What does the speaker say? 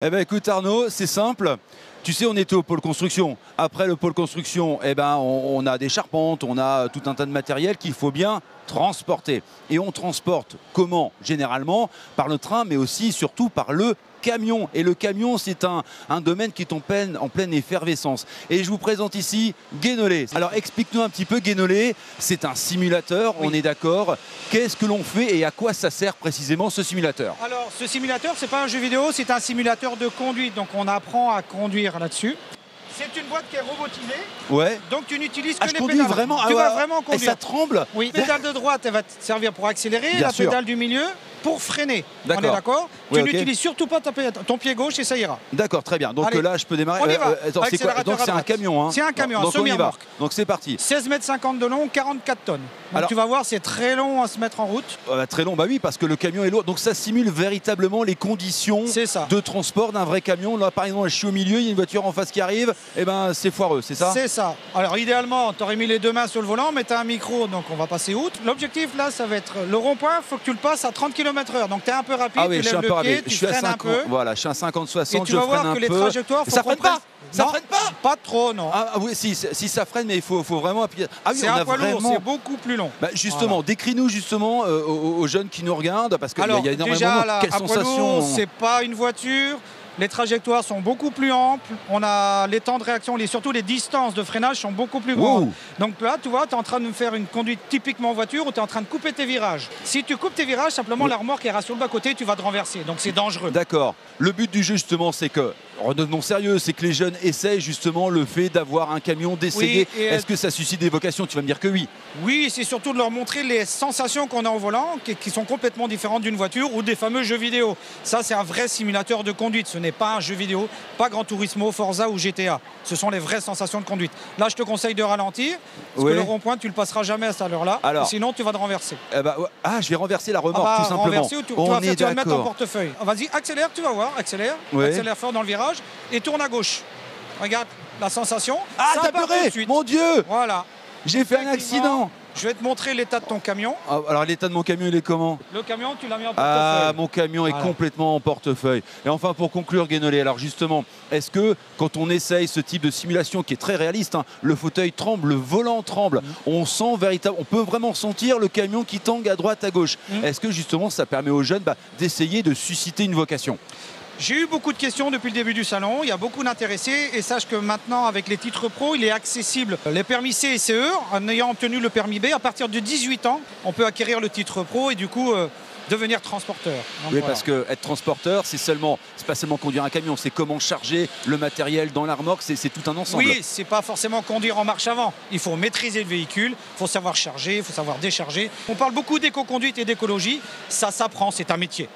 Eh ben écoute Arnaud, c'est simple. Tu sais, on était au pôle construction. Après le pôle construction, eh ben, on a des charpentes, on a tout un tas de matériel qu'il faut bien transporter. Et on transporte comment? Généralement par le train, mais aussi surtout par le camion. Et le camion, c'est un domaine qui est en pleine effervescence. Et je vous présente ici Guénolé. Alors explique-nous un petit peu, Guénolé, c'est un simulateur, oui. On est d'accord. Qu'est-ce que l'on fait et à quoi ça sert précisément ce simulateur? Alors ce simulateur, c'est pas un jeu vidéo, c'est un simulateur de conduite. Donc on apprend à conduire là-dessus. C'est une boîte qui est robotisée. Ouais. Donc tu n'utilises que les pédales. Vraiment, tu vas vraiment conduire. Et ça tremble. Oui. La pédale de droite, elle va te servir pour accélérer. Bien la sûr. Pédale du milieu pour freiner. On est d'accord? Oui, tu n'utilises surtout pas ton pied gauche et ça ira. D'accord, très bien. Donc allez, là, je peux démarrer. On y va. C'est quoi? Donc c'est un camion. Hein. C'est un camion, donc un semi-remorque. Donc c'est parti. 16,50 m de long, 44 tonnes. Donc alors, tu vas voir, c'est très long à se mettre en route. Très long, bah oui, parce que le camion est lourd. Donc ça simule véritablement les conditions de transport d'un vrai camion. Là, par exemple, je suis au milieu, il y a une voiture en face qui arrive. Et ben c'est foireux, c'est ça? C'est ça. Alors idéalement, tu aurais mis les deux mains sur le volant, mais tu as un micro, donc on va passer outre. L'objectif là, ça va être le rond-point, il faut que tu le passes à 30 km/h. Donc tu es un peu rapide, tu lèves le pied, tu freines un peu. Voilà, je suis à 50-60, tu vas voir que les trajectoires, ça freine pas. Ça freine pas? Pas trop, non. Ah oui, si ça freine, mais il faut vraiment appuyer. Ah oui, c'est un poids lourd, c'est beaucoup plus long. Bah justement, voilà. Décris-nous justement aux jeunes qui nous regardent, parce qu'il y a énormément de quelles sensations. C'est pas une voiture. Les trajectoires sont beaucoup plus amples, on a les temps de réaction, surtout les distances de freinage sont beaucoup plus grandes. Wow. Donc là, tu vois, tu es en train de faire une conduite typiquement voiture où tu es en train de couper tes virages. Si tu coupes tes virages, simplement la remorque ira sur le bas-côté, tu vas te renverser. Donc c'est dangereux. D'accord. Le but du jeu, justement, c'est que, redevenons sérieux, c'est que les jeunes essayent justement le fait d'avoir un camion, d'essayer. Oui, est-ce que ça suscite des vocations? Tu vas me dire que oui. Oui, c'est surtout de leur montrer les sensations qu'on a au volant, qui sont complètement différentes d'une voiture ou des fameux jeux vidéo. Ça, c'est un vrai simulateur de conduite. Ce n'est pas un jeu vidéo, pas Gran Turismo, Forza ou GTA. Ce sont les vraies sensations de conduite. Là, je te conseille de ralentir, parce que le rond-point, tu le passeras jamais à cette heure-là. Sinon, tu vas te renverser. Je vais renverser la remorque, tout simplement. Renverser ou tu vas le mettre en portefeuille. Vas-y, accélère, tu vas voir, accélère. Accélère fort dans le virage et tourne à gauche. Regarde la sensation. Ah, t'as pleuré, mon Dieu! Voilà. J'ai fait un accident. Je vais te montrer l'état de ton camion. Alors l'état de mon camion, il est comment? Le camion, tu l'as mis en portefeuille. Ah, mon camion est complètement en portefeuille. Et enfin, pour conclure, Guénolé, alors justement, est-ce que quand on essaye ce type de simulation qui est très réaliste, hein, le fauteuil tremble, le volant tremble, on sent on peut vraiment sentir le camion qui tangue à droite, à gauche. Est-ce que justement, ça permet aux jeunes d'essayer de susciter une vocation? J'ai eu beaucoup de questions depuis le début du salon, il y a beaucoup d'intéressés et sache que maintenant avec les titres pro, il est accessible. Les permis C et CE, en ayant obtenu le permis B, à partir de 18 ans, on peut acquérir le titre pro et du coup devenir transporteur. Donc, oui, parce que être transporteur, c'est pas seulement conduire un camion, c'est comment charger le matériel dans la remorque, c'est tout un ensemble. Oui, c'est pas forcément conduire en marche avant. Il faut maîtriser le véhicule, il faut savoir charger, il faut savoir décharger. On parle beaucoup d'éco-conduite et d'écologie, ça s'apprend, c'est un métier.